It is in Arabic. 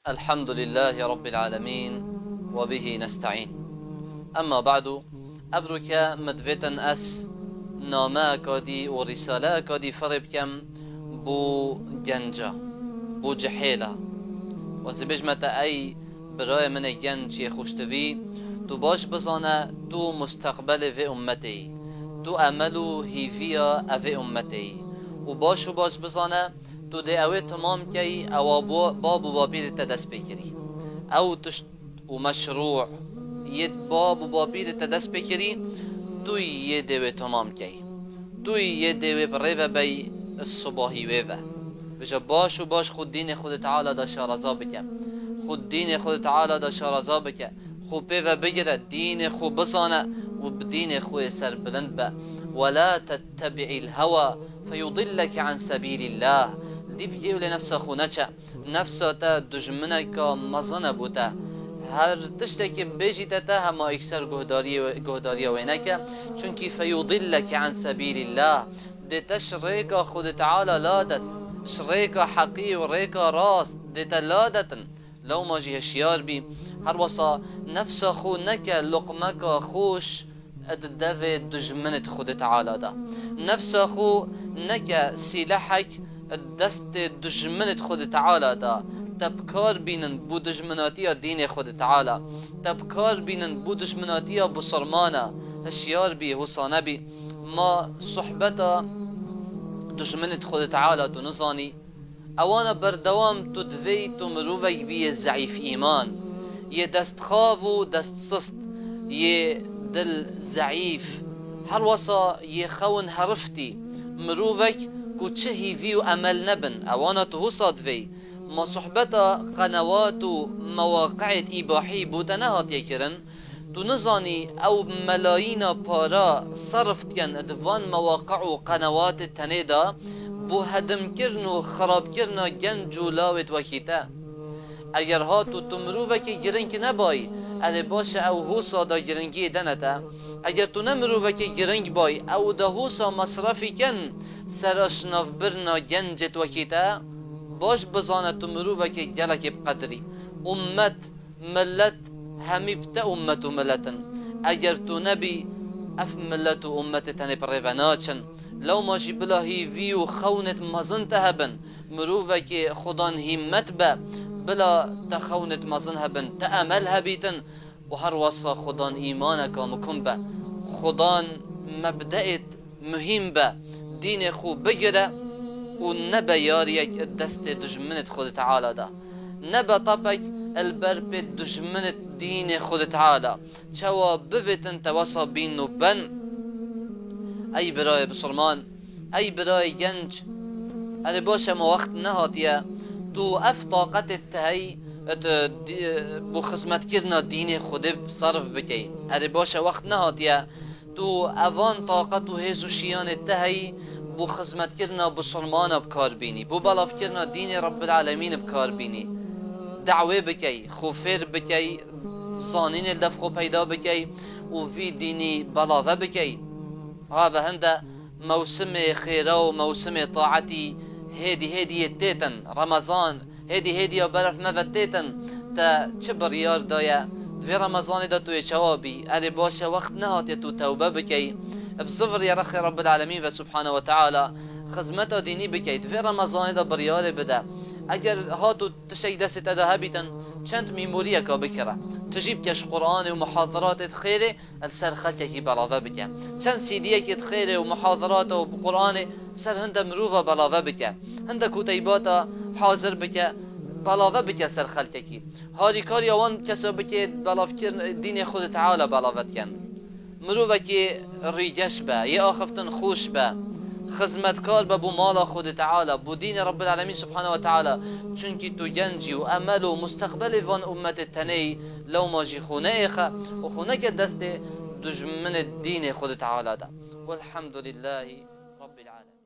الحمد لله رب العالمين وبه نستعين. اما بعد، ابروك مدفتن اس نامه کادی و رساله کادی فرب کم بو گنجا بو جحیلا و زبجمت ای برای من گنجی خوشتوی تو باش بزانه تو مستقبل و امتی، تو عملو هیویا او امتی و باش بزانه تو ده اوه تمام کی او باب و بابیر تدست بکری او تشت و مشروع ید باب و بابیر تدست بکری تو یه دوه تمام کی، تو یه دوه بریوه بی الصباحی ویوه بجا باش خود دین خود تعالی دا شارزا بکه، خود دین خود تعالی دا شارزا بکه، خود پیوه بگیره دین خود بزانه و بدین خود سر بلند به ولا تتبع الهوى فيضلك عن سبيل الله. دي بيجيو لنفسه خونچه نفسه تا دجمنك مزنه بوده هر تشتكي بيجيته تا هما اكثر گهداري وينك چونكي فيضلك عن سبيل الله. دي تشريك خود تعالى لادت شريك حقي وريك راس دي تلادتن لو ما جي هشيار بي هر وصا نفسه خونك لقمك خوش الدفع دجمنت خود تعالى دا نفسه خو نك سلاحك الدست دجمنت خود تعالى دا تبكار بينن بو دجمناتيا دين خود تعالى تبكار بينن بو دجمناتيا بصرمانا هشيار بي حسانه بي ما صحبتا دجمنت خود تعالى تنظاني اوانا بردوام تدوي تمروفك بي زعيف ايمان يه دست خاو دست سست يه دل ضعيف هر وصا يخون هرفتي مروفك كو تشهي فيو امل نبن اوانا تهصاد في ما صحبتا قنوات مواقع اباحي بودنهات يكرن تو نزاني او ملايين بارا صرفت كن ادوان مواقع و قنوات تنيدا بو هدم كرن و خراب كرن جنجو لاوت وكيتا اگر هاتو تمروفك گرنگ نباي الی باشه او هوسا دا گرنگی دنتا اگر تو نمروفك گرنگ باي او دا هوسا مصرفی کن سراشناف برنا گنجت وكيتا باش بزانه تمروفك گلک بقدری امت ملت همي بتا امت و ملتن اگر تو نبي اف ملت و امت تنی پریوناچن لو ماشي بلاهي فيو خونت مزن تهبن مروفك خدان همت با بلا تخونت مزن هبن تأمل هبيتن وهر وصا خدان ايمانك مكن با خدان مبدأت مهم با دين خو بگره و نبا ياريك دست دجمنت خود تعالى دا نبا طبك البرب دجمنت دين خود تعالى چوا ببتن توصا بينو بن اي براي بسرمان اي براي جنج اللي باشا ما وقت نهاتيه تو اف طاقت التهي بو خدمت کرنا دین خود صرف بکی اره باشه وقت نهاتیه تو اوان طاقت و هزوشیان التهي بو خدمت کرنا بسلمان بکار بینی بو بلاف کرنا دین رب العالمین بکار بینی دعوه بکی خوفر بکی زانین الدفخو پیدا بکی و في دینی بلاوه بکی هذا هنده موسم خيره وموسم طاعتي هدي التيتن رمضان هدي برف مفتيتن تا چبر يار دايا في رمضان دا تو جوابي اري باشه وقت نهات تو توبه بكي بصبر يا رخي رب العالمين وسبحانه وتعالى خدمته ديني بكي في رمضان دا بريار بدا اگر هاتو تشي دست هبيتن چند ميموريا كا بكره تجيب كش قرآن ومحاضرات خيره السر خلتك بلاوه بك چند سيديك خيره ومحاضرات وقرآن سر هند مروفه بلاوه بك هند كتيبات حاضر بك بلاوه بك سر خلتك هاري كاري وان كسا بك بلاف كر دين خود تعالى بلاوه كن مروفه كي ريجش با يا اخفتن خوش با خدمتکار بو مال خود تعالى بو دين رب العالمين سبحانه وتعالى چونكي تو جنجي و امل و مستقبل وان امت التني لو ما جي خونيخه و خونك دست دجمن الدين خود تعالى دا والحمد لله رب العالمين.